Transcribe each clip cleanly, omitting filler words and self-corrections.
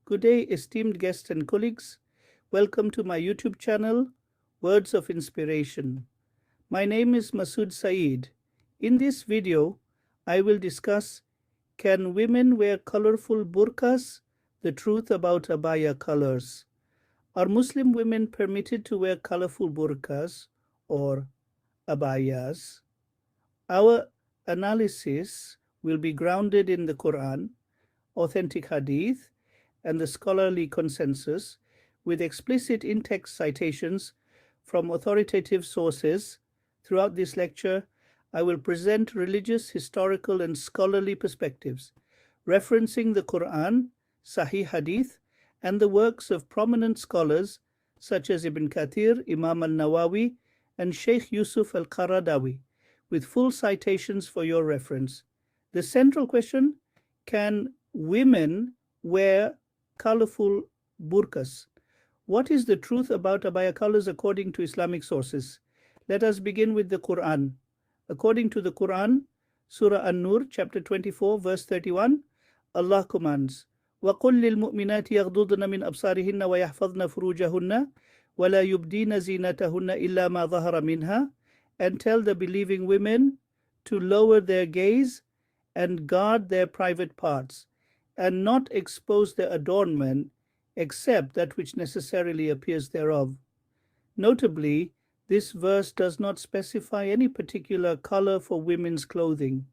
Good day, esteemed guests and colleagues. Welcome to my YouTube channel, Words of Inspiration. My name is Masood Saeed. In this video, I will discuss, can women wear colorful burkas? The truth about abaya colors. Are Muslim women permitted to wear colorful burkas or abayas? Our analysis will be grounded in the Quran, authentic hadith, and the scholarly consensus, with explicit in-text citations from authoritative sources. Throughout this lecture, I will present religious, historical, and scholarly perspectives, referencing the Quran, Sahih Hadith, and the works of prominent scholars such as Ibn Kathir, Imam al-Nawawi, and Sheikh Yusuf al-Qaradawi, with full citations for your reference. The central question: can women wear colorful burkas? What is the truth about abaya colors according to Islamic sources? Let us begin with the Quran. According to the Quran, Surah An-Nūr, chapter 24, verse 31, Allah commands, وَقُلْ لِلْمُؤْمِنَاتِ يَغْضُضْنَ مِنْ أَبْصَارِهِنَّ وَيَحْفَظْنَ فُرُوجَهُنَّ وَلَا يُبْدِينَ زِينَتَهُنَّ إِلَّا مَا ظَهَرَ مِنْهَا, and tell the believing women to lower their gaze and guard their private parts, and not expose their adornment except that which necessarily appears thereof. Notably, this verse does not specify any particular color for women's clothing.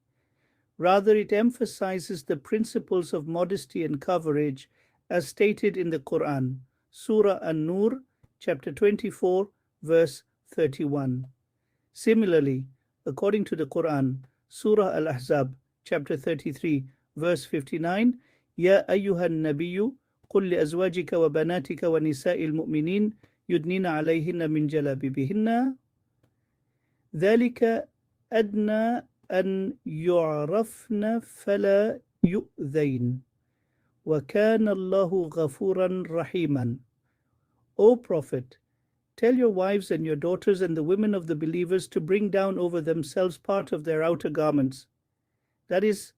Rather, it emphasizes the principles of modesty and coverage as stated in the Quran, Surah An-Nūr, chapter 24, verse 31. Similarly, according to the Quran, Surah Al-Ahzab, chapter 33, verse 59, يا أيها النبي قل لأزواجك وبناتك ونساء المؤمنين يدنين عليهن من جلابيبهن ذلك أدنى أن يعرفن فلا يؤذين وكان الله غفورا رحيما. O Prophet, tell your wives and your daughters and the women of the believers to bring down over themselves part of their outer garments. That is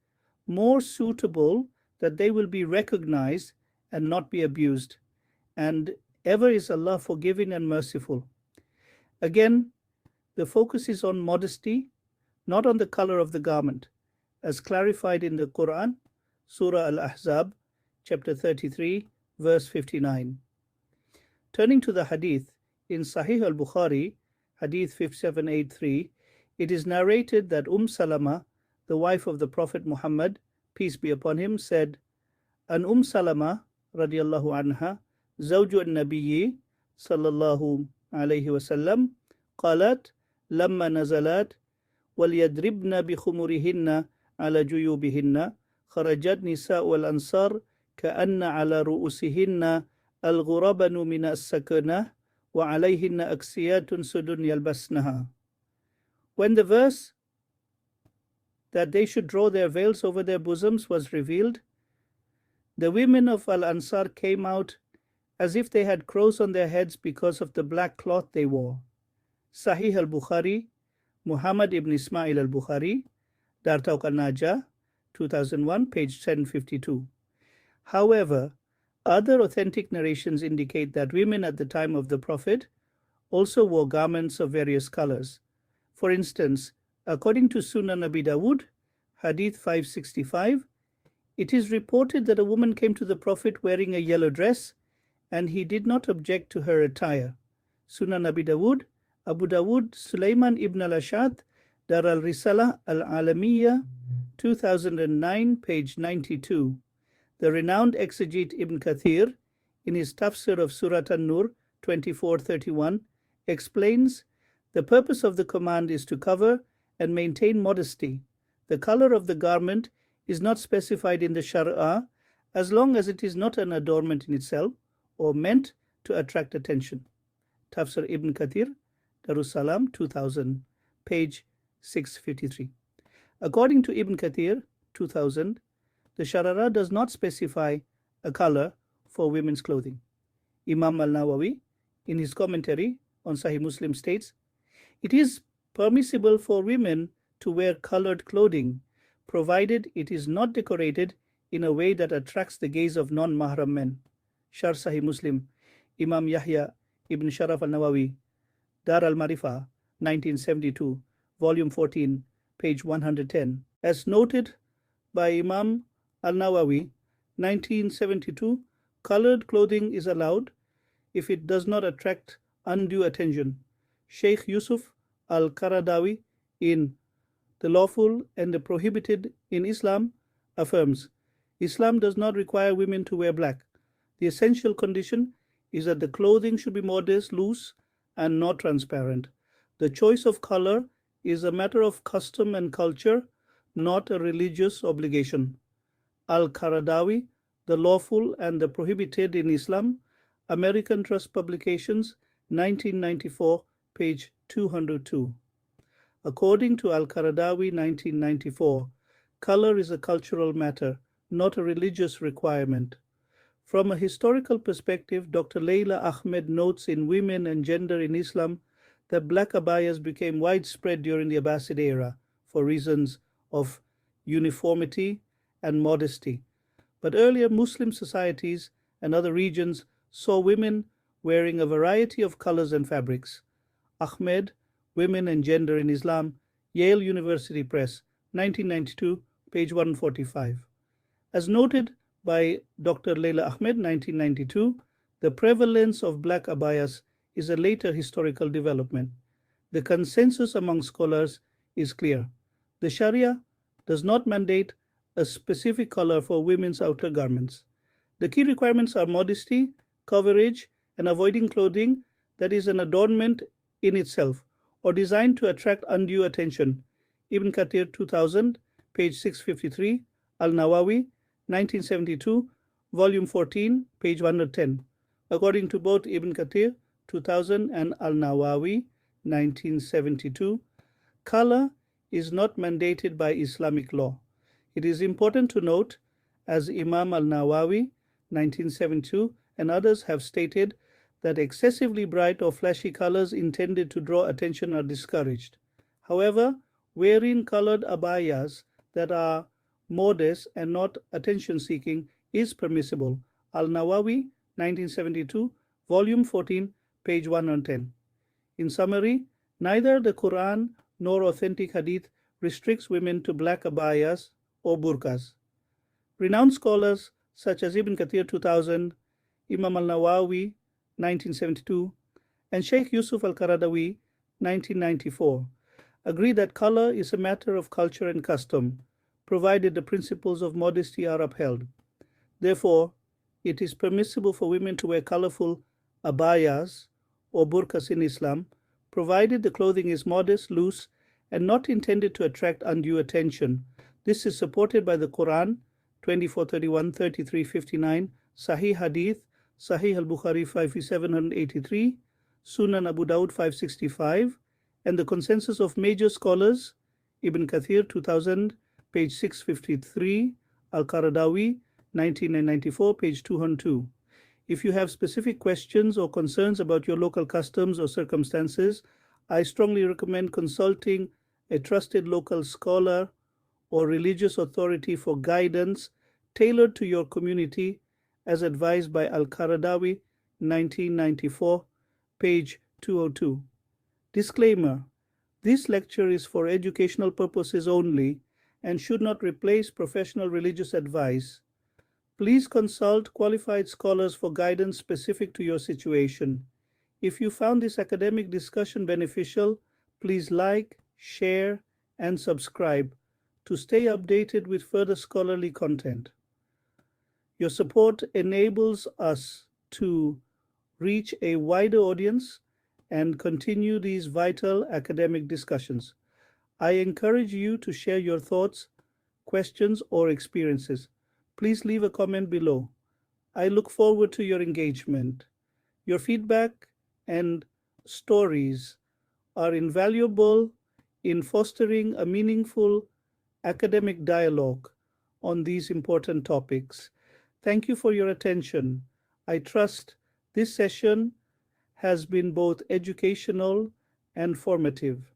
more suitable, that they will be recognized and not be abused. And ever is Allah forgiving and merciful. Again, the focus is on modesty, not on the color of the garment, as clarified in the Quran, Surah Al-Ahzab, chapter 33, verse 59. Turning to the hadith, in Sahih al-Bukhari, hadith 5783, it is narrated that Salama, the wife of the Prophet Muhammad, peace be upon him, said, An Salama, radiyallahu anha, zawju an-nabiyyi, sallallahu alayhi wasallam, qalat, lamma nazalat, وَلْيَدْرِبْنَ بِخُمُرِهِنَّ عَلَى جُيُوبِهِنَّ خَرَجَتْ نِسَاءُ الْأَنصَارِ كَأَنَّ عَلَى رُؤُوسِهِنَّ الْغُرَبَنُ مِنَ السَّكَنَةِ وَعَلَيْهِنَّ أَكْسِيَاتٌ سُدٌ يَلْبَسْنَهَا. When the verse that they should draw their veils over their bosoms was revealed, the women of Al-Ansar came out as if they had crows on their heads because of the black cloth they wore. Sahih al-Bukhari, Muhammad ibn Ismail al-Bukhari, Dar Tawq al-Najah, 2001, page 1052. However, other authentic narrations indicate that women at the time of the Prophet also wore garments of various colors. For instance, according to Sunan Abi Dawud, Hadith 565, it is reported that a woman came to the Prophet wearing a yellow dress, and he did not object to her attire. Sunan Abi Dawud, Abu Dawud, Sulaiman ibn al-Ashad, Dar al-Risalah al-Alamiyya, 2009, page 92. The renowned exegete Ibn Kathir, in his Tafsīr of Surah An-Nūr, 2431, explains, the purpose of the command is to cover and maintain modesty. The color of the garment is not specified in the Shari'ah as long as it is not an adornment in itself or meant to attract attention. Tafsīr Ibn Kathir, Salam, 2000, page 653. According to Ibn Kathir, 2000, the Shari'ah does not specify a color for women's clothing. Imam al-Nawawi, in his commentary on Sahih Muslim, states, it is permissible for women to wear colored clothing, provided it is not decorated in a way that attracts the gaze of non-mahram men. Sharh Sahih Muslim, Imam Yahya ibn Sharaf al-Nawawi, Dar al-Marifa, 1972, volume 14, page 110. As noted by Imam al-Nawawi, 1972, colored clothing is allowed if it does not attract undue attention. Sheikh Yusuf al-Qaradawi in The Lawful and the Prohibited in Islam affirms, Islam does not require women to wear black. The essential condition is that the clothing should be modest, loose, and not transparent. The choice of color is a matter of custom and culture, not a religious obligation. Al-Qaradawi, The Lawful and the Prohibited in Islam, American Trust Publications, 1994, page 202. According to Al-Qaradawi, 1994, color is a cultural matter, not a religious requirement. From a historical perspective, Dr. Leila Ahmed notes in Women and Gender in Islam that black abayas became widespread during the Abbasid era for reasons of uniformity and modesty. But earlier Muslim societies and other regions saw women wearing a variety of colors and fabrics. Ahmed, Women and Gender in Islam, Yale University Press, 1992, page 145. As noted by Dr. Leila Ahmed, 1992, the prevalence of black abayas is a later historical development. The consensus among scholars is clear. The Sharia does not mandate a specific color for women's outer garments. The key requirements are modesty, coverage, and avoiding clothing that is an adornment in itself or designed to attract undue attention. Ibn Kathir, 2000, page 653, Al-Nawawi, 1972, volume 14, page 110. According to both Ibn Kathir, 2000, and Al-Nawawi, 1972, color is not mandated by Islamic law. It is important to note, as Imam Al-Nawawi, 1972, and others have stated, that excessively bright or flashy colors intended to draw attention are discouraged. However, wearing colored abayas that are modest and not attention-seeking is permissible. Al-Nawawi, 1972, volume 14, page 110. In summary, neither the Quran nor authentic hadith restricts women to black abayas or burkas. Renowned scholars such as Ibn Kathir, 2000, Imam al-Nawawi, 1972, and Sheikh Yusuf al-Qaradawi, 1994, agree that color is a matter of culture and custom, provided the principles of modesty are upheld. Therefore, it is permissible for women to wear colorful abayas or burkas in Islam, provided the clothing is modest, loose, and not intended to attract undue attention. This is supported by the Quran, 2431, 3359, Sahih Hadith, Sahih al-Bukhari 5783, Sunan Abu Dawud 565, and the consensus of major scholars, Ibn Kathir 2000, page 653, Al-Qaradawi 1994, page 202. If you have specific questions or concerns about your local customs or circumstances, I strongly recommend consulting a trusted local scholar or religious authority for guidance tailored to your community, as advised by Al-Qaradawi, 1994, page 202. Disclaimer: this lecture is for educational purposes only and should not replace professional religious advice. Please consult qualified scholars for guidance specific to your situation. If you found this academic discussion beneficial, please like, share, and subscribe to stay updated with further scholarly content. Your support enables us to reach a wider audience and continue these vital academic discussions. I encourage you to share your thoughts, questions, or experiences. Please leave a comment below. I look forward to your engagement. Your feedback and stories are invaluable in fostering a meaningful academic dialogue on these important topics. Thank you for your attention. I trust this session has been both educational and formative.